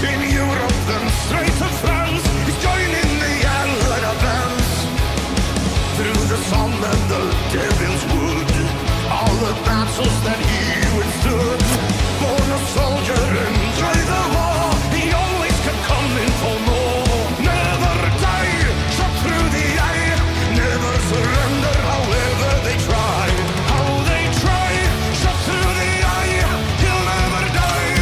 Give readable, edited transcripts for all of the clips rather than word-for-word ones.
in Europe, then straight to France. He's joining the Allied advance. Through the sun and the devil's wood, all the battles that he withstood. Born a soldier, enjoy the war. He always kept coming for more. Never die, shot through the eye. Never surrender, however they try. How they try, shot through the eye. He'll never die.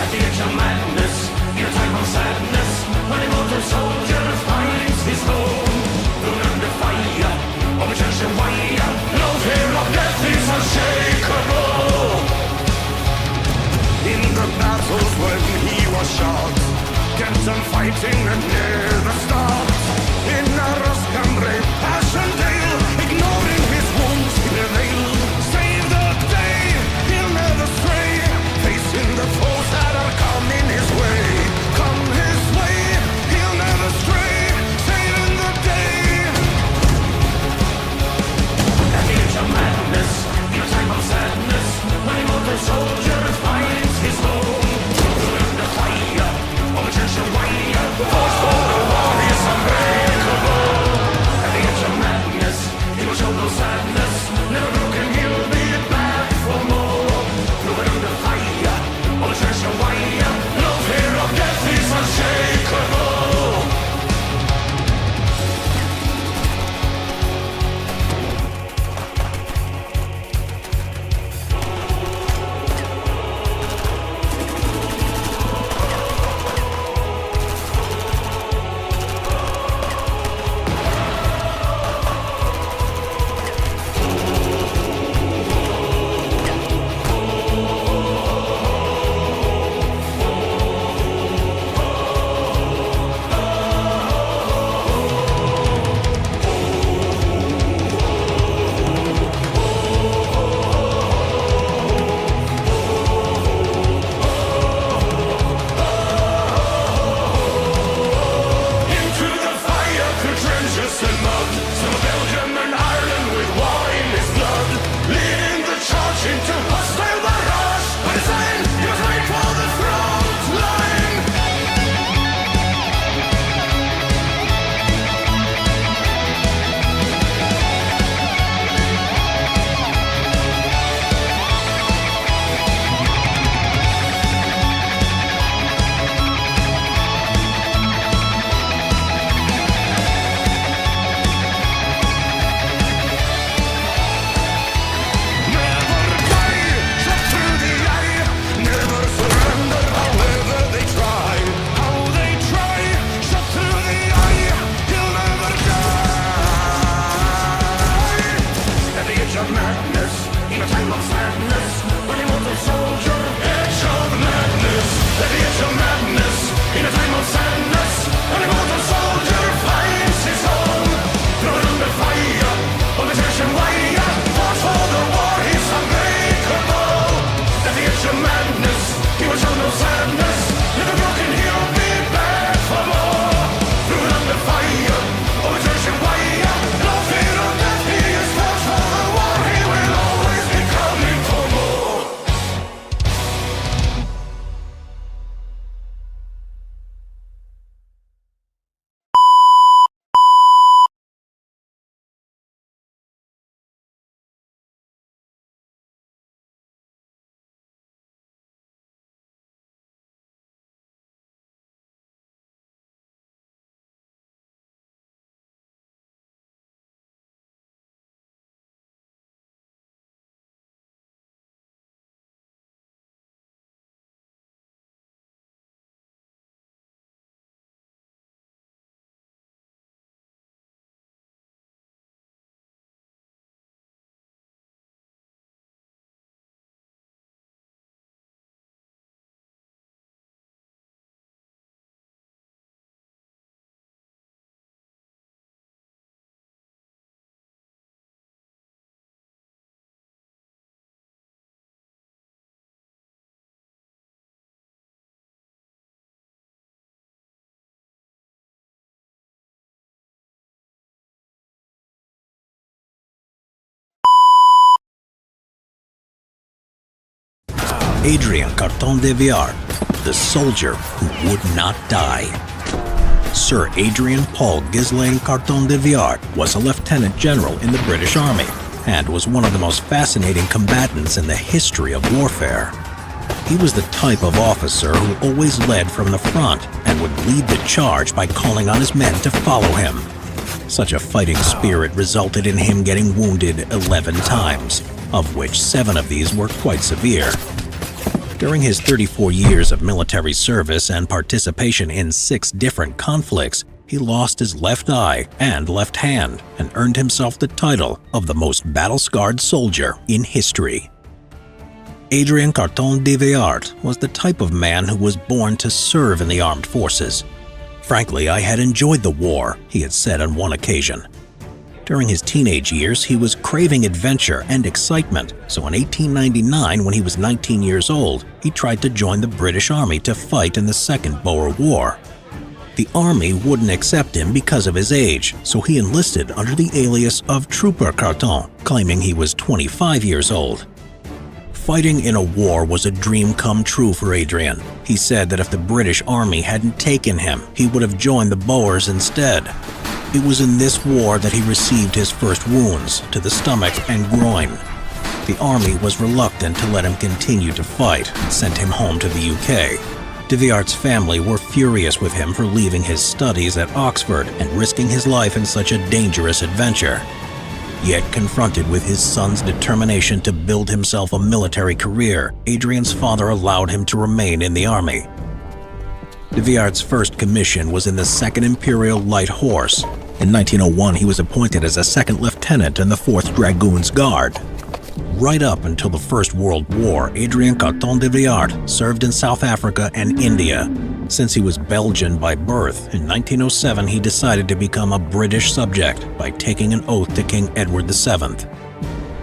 At the edge of madness, in a time of sadness, when a mortal soldier finds his home, thrown under fire, of a church and wire, no fear of death is unshakable. In the battles when he was shot, kept on fighting and never stopped. In a Roscambre, Passchendaele, ignoring his wounds, he prevailed. Save the day, he'll never stray, facing the foes that are coming his way. Come his way, he'll never stray, saving the day. At the edge of madness, in a time of sadness, when a mortal soldier finds his home, thrown under fire, of a church and wire, fought for the war is unbreakable. At the edge of madness, he will show no sadness, never broken, he'll be back for more. Thrown under fire, of a church and wire, no fear of death is unshakable. Adrien Carton de Viard, the soldier who would not die. Sir Adrien Paul Ghislain Carton de Viard was a lieutenant general in the British Army and was one of the most fascinating combatants in the history of warfare. He was the type of officer who always led from the front and would lead the charge by calling on his men to follow him. Such a fighting spirit resulted in him getting wounded 11 times, of which 7 of these were quite severe. During his 34 years of military service and participation in 6 different conflicts, he lost his left eye and left hand and earned himself the title of the most battle-scarred soldier in history. Adrien Carton de Viard was the type of man who was born to serve in the armed forces. "Frankly, I had enjoyed the war," he had said on one occasion. During his teenage years, he was craving adventure and excitement, so in 1899, when he was 19 years old, he tried to join the British Army to fight in the Second Boer War. The Army wouldn't accept him because of his age, so he enlisted under the alias of Trooper Carton, claiming he was 25 years old. Fighting in a war was a dream come true for Adrien. He said that if the British Army hadn't taken him, he would have joined the Boers instead. It was in this war that he received his first wounds to the stomach and groin. The Army was reluctant to let him continue to fight and sent him home to the UK. De Viard's family were furious with him for leaving his studies at Oxford and risking his life in such a dangerous adventure. Yet, confronted with his son's determination to build himself a military career, Adrien's father allowed him to remain in the army. De Viard's first commission was in the 2nd Imperial Light Horse. In 1901, he was appointed as a 2nd lieutenant in the 4th Dragoons Guard. Right up until the First World War, Adrien Carton de Viard served in South Africa and India. Since he was Belgian by birth, in 1907 he decided to become a British subject by taking an oath to King Edward VII.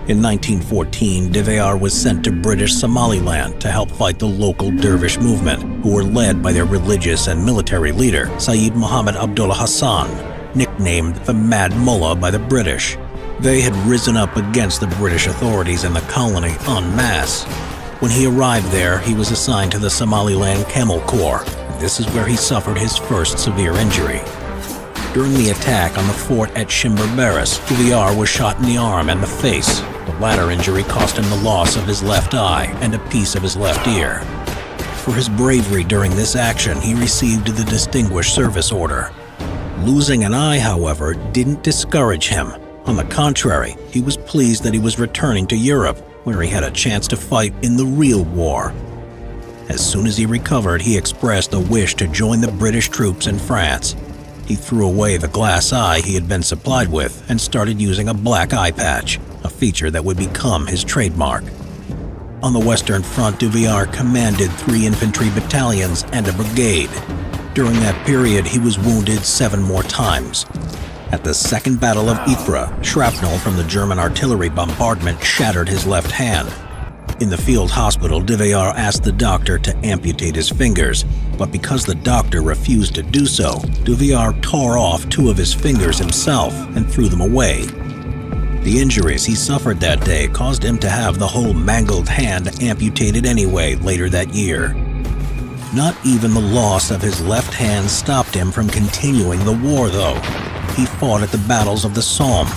In 1914, de Viard was sent to British Somaliland to help fight the local dervish movement, who were led by their religious and military leader, Sayyid Muhammad Abdullah Hassan, nicknamed the Mad Mullah by the British. They had risen up against the British authorities in the colony en masse. When he arrived there, he was assigned to the Somaliland Camel Corps. This is where he suffered his first severe injury. During the attack on the fort at Shimberberis, de Viard was shot in the arm and the face. The latter injury cost him the loss of his left eye and a piece of his left ear. For his bravery during this action, he received the Distinguished Service Order. Losing an eye, however, didn't discourage him. On the contrary, he was pleased that he was returning to Europe, where he had a chance to fight in the real war. As soon as he recovered, he expressed a wish to join the British troops in France. He threw away the glass eye he had been supplied with and started using a black eye patch, a feature that would become his trademark. On the Western Front, de Viard commanded 3 infantry battalions and a brigade. During that period, he was wounded 7 more times. At the Second Battle of Ypres, shrapnel from the German artillery bombardment shattered his left hand. In the field hospital, de Viard asked the doctor to amputate his fingers, but because the doctor refused to do so, de Viard tore off 2 of his fingers himself and threw them away. The injuries he suffered that day caused him to have the whole mangled hand amputated anyway later that year. Not even the loss of his left hand stopped him from continuing the war, though. He fought at the battles of the Somme,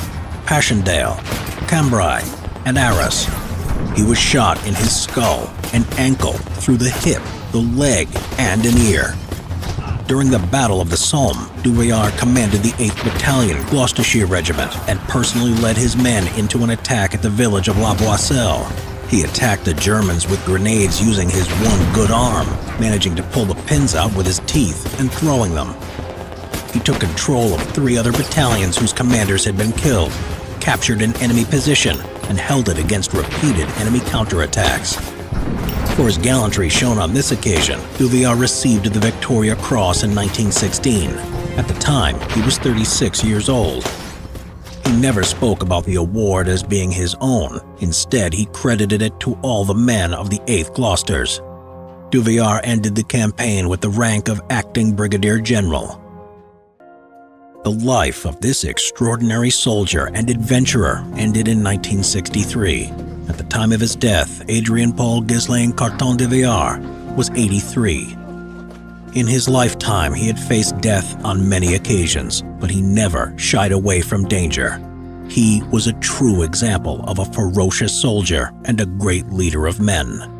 Passchendaele, Cambrai, and Arras. He was shot in his skull and ankle, through the hip, the leg, and an ear. During the Battle of the Somme, de Viard commanded the 8th Battalion Gloucestershire Regiment and personally led his men into an attack at the village of La Boisselle. He attacked the Germans with grenades using his one good arm, managing to pull the pins out with his teeth and throwing them. He took control of 3 other battalions whose commanders had been killed, captured an enemy position, and held it against repeated enemy counterattacks. For his gallantry shown on this occasion, de Viard received the Victoria Cross in 1916. At the time, he was 36 years old. He never spoke about the award as being his own. Instead, he credited it to all the men of the 8th Gloucesters. De Viard ended the campaign with the rank of Acting Brigadier General. The life of this extraordinary soldier and adventurer ended in 1963. At the time of his death, Adrien Paul Ghislain Carton de Villar was 83. In his lifetime, he had faced death on many occasions, but he never shied away from danger. He was a true example of a ferocious soldier and a great leader of men.